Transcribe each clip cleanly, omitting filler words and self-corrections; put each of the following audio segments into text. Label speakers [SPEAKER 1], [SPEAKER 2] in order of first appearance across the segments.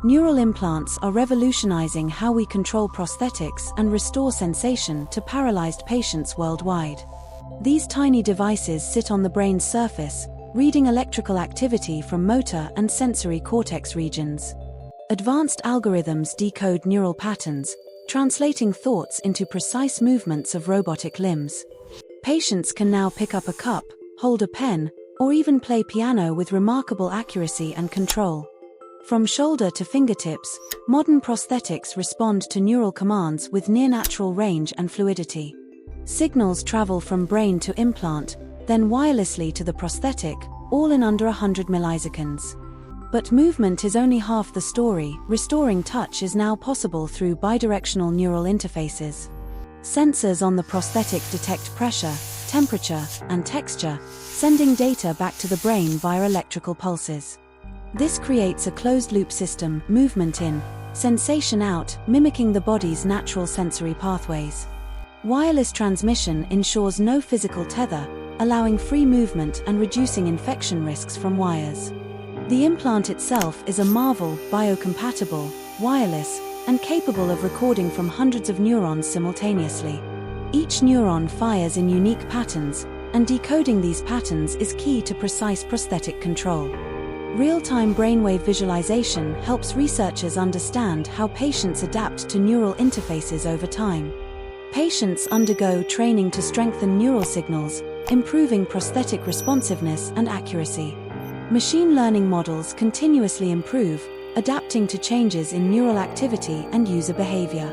[SPEAKER 1] Neural implants are revolutionizing how we control prosthetics and restore sensation to paralyzed patients worldwide. These tiny devices sit on the brain's surface, reading electrical activity from motor and sensory cortex regions. Advanced algorithms decode neural patterns, translating thoughts into precise movements of robotic limbs. Patients can now pick up a cup, hold a pen, or even play piano with remarkable accuracy and control. From shoulder to fingertips, modern prosthetics respond to neural commands with near-natural range and fluidity. Signals travel from brain to implant, then wirelessly to the prosthetic, all in under 100 milliseconds. But movement is only half the story. Restoring touch is now possible through bidirectional neural interfaces. Sensors on the prosthetic detect pressure, temperature, and texture, sending data back to the brain via electrical pulses. This creates a closed-loop system, movement in, sensation out, mimicking the body's natural sensory pathways. Wireless transmission ensures no physical tether, allowing free movement and reducing infection risks from wires. The implant itself is a marvel, biocompatible, wireless, and capable of recording from hundreds of neurons simultaneously. Each neuron fires in unique patterns, and decoding these patterns is key to precise prosthetic control. Real-time brainwave visualization helps researchers understand how patients adapt to neural interfaces over time. Patients undergo training to strengthen neural signals, improving prosthetic responsiveness and accuracy. Machine learning models continuously improve, adapting to changes in neural activity and user behavior.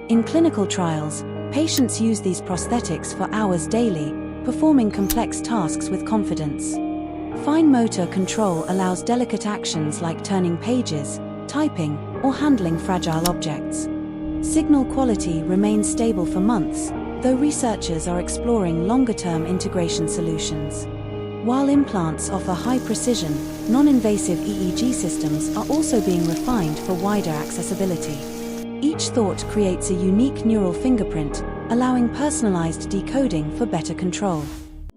[SPEAKER 1] In clinical trials, patients use these prosthetics for hours daily, performing complex tasks with confidence. Fine motor control allows delicate actions like turning pages, typing, or handling fragile objects. Signal quality remains stable for months, though researchers are exploring longer-term integration solutions. While implants offer high-precision, non-invasive EEG systems are also being refined for wider accessibility. Each thought creates a unique neural fingerprint, allowing personalized decoding for better control.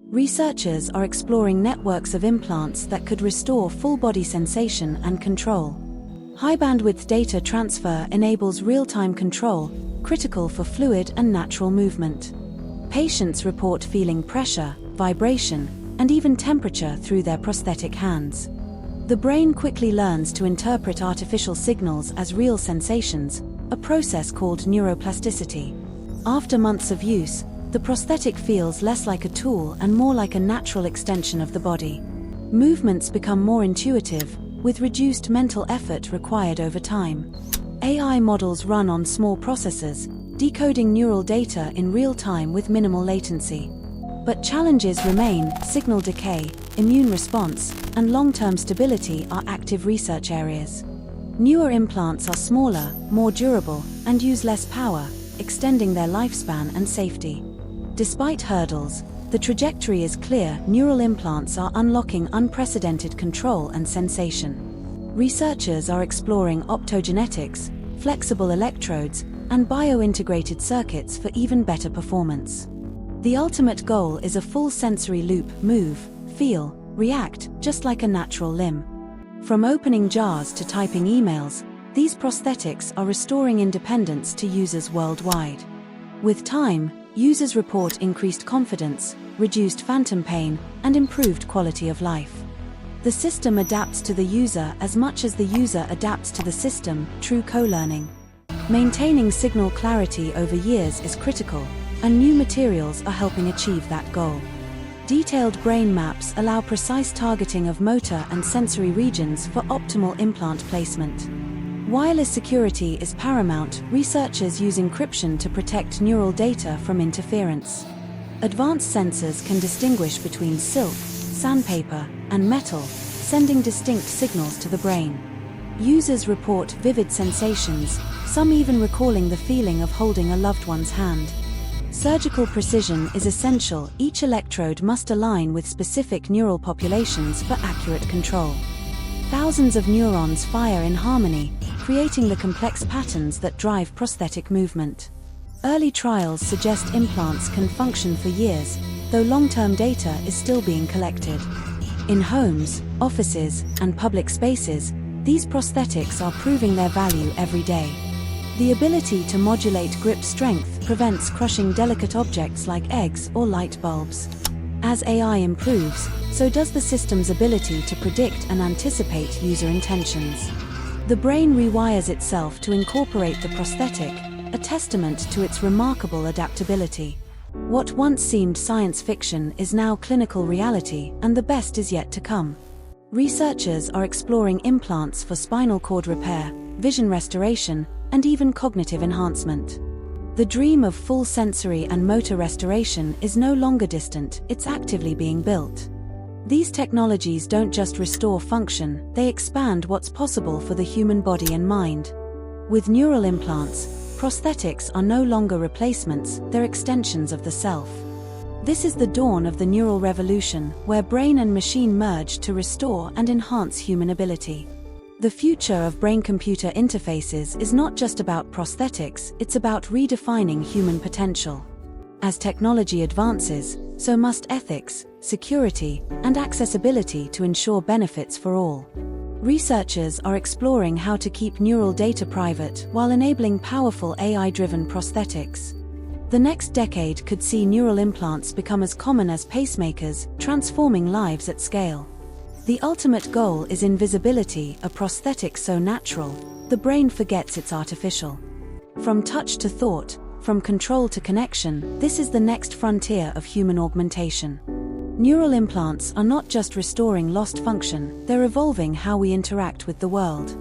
[SPEAKER 1] Researchers are exploring networks of implants that could restore full-body sensation and control. High-bandwidth data transfer enables real-time control, critical for fluid and natural movement. Patients report feeling pressure, vibration, and even temperature through their prosthetic hands. The brain quickly learns to interpret artificial signals as real sensations, a process called neuroplasticity. After months of use, the prosthetic feels less like a tool and more like a natural extension of the body. Movements become more intuitive, with reduced mental effort required over time. AI models run on small processors, decoding neural data in real time with minimal latency. But challenges remain. Signal decay, immune response, and long-term stability are active research areas. Newer implants are smaller, more durable, and use less power, extending their lifespan and safety. Despite hurdles, the trajectory is clear. Neural implants are unlocking unprecedented control and sensation. Researchers are exploring optogenetics, flexible electrodes, and bio-integrated circuits for even better performance. The ultimate goal is a full sensory loop: move, feel, react, just like a natural limb. From opening jars to typing emails, these prosthetics are restoring independence to users worldwide. With time, users report increased confidence, reduced phantom pain, and improved quality of life. The system adapts to the user as much as the user adapts to the system, true co-learning. Maintaining signal clarity over years is critical, and new materials are helping achieve that goal. Detailed brain maps allow precise targeting of motor and sensory regions for optimal implant placement. Wireless security is paramount. Researchers use encryption to protect neural data from interference. Advanced sensors can distinguish between silk, sandpaper, and metal, sending distinct signals to the brain. Users report vivid sensations, some even recalling the feeling of holding a loved one's hand. Surgical precision is essential. Each electrode must align with specific neural populations for accurate control. Thousands of neurons fire in harmony, creating the complex patterns that drive prosthetic movement. Early trials suggest implants can function for years, though long-term data is still being collected. In homes, offices, and public spaces, These prosthetics are proving their value every day. The ability to modulate grip strength prevents crushing delicate objects like eggs or light bulbs. As AI improves, so does the system's ability to predict and anticipate user intentions. The brain rewires itself to incorporate the prosthetic, a testament to its remarkable adaptability. What once seemed science fiction is now clinical reality, and the best is yet to come. Researchers are exploring implants for spinal cord repair, vision restoration, and even cognitive enhancement. The dream of full sensory and motor restoration is no longer distant, it's actively being built. These technologies don't just restore function, they expand what's possible for the human body and mind. With neural implants, prosthetics are no longer replacements, they're extensions of the self. This is the dawn of the neural revolution, where brain and machine merge to restore and enhance human ability. The future of brain-computer interfaces is not just about prosthetics, it's about redefining human potential. As technology advances, so must ethics, security, and accessibility to ensure benefits for all. Researchers are exploring how to keep neural data private while enabling powerful AI-driven prosthetics. The next decade could see neural implants become as common as pacemakers, transforming lives at scale. The ultimate goal is invisibility, a prosthetic so natural, the brain forgets it's artificial. From touch to thought, from control to connection, this is the next frontier of human augmentation. Neural implants are not just restoring lost function, they're evolving how we interact with the world.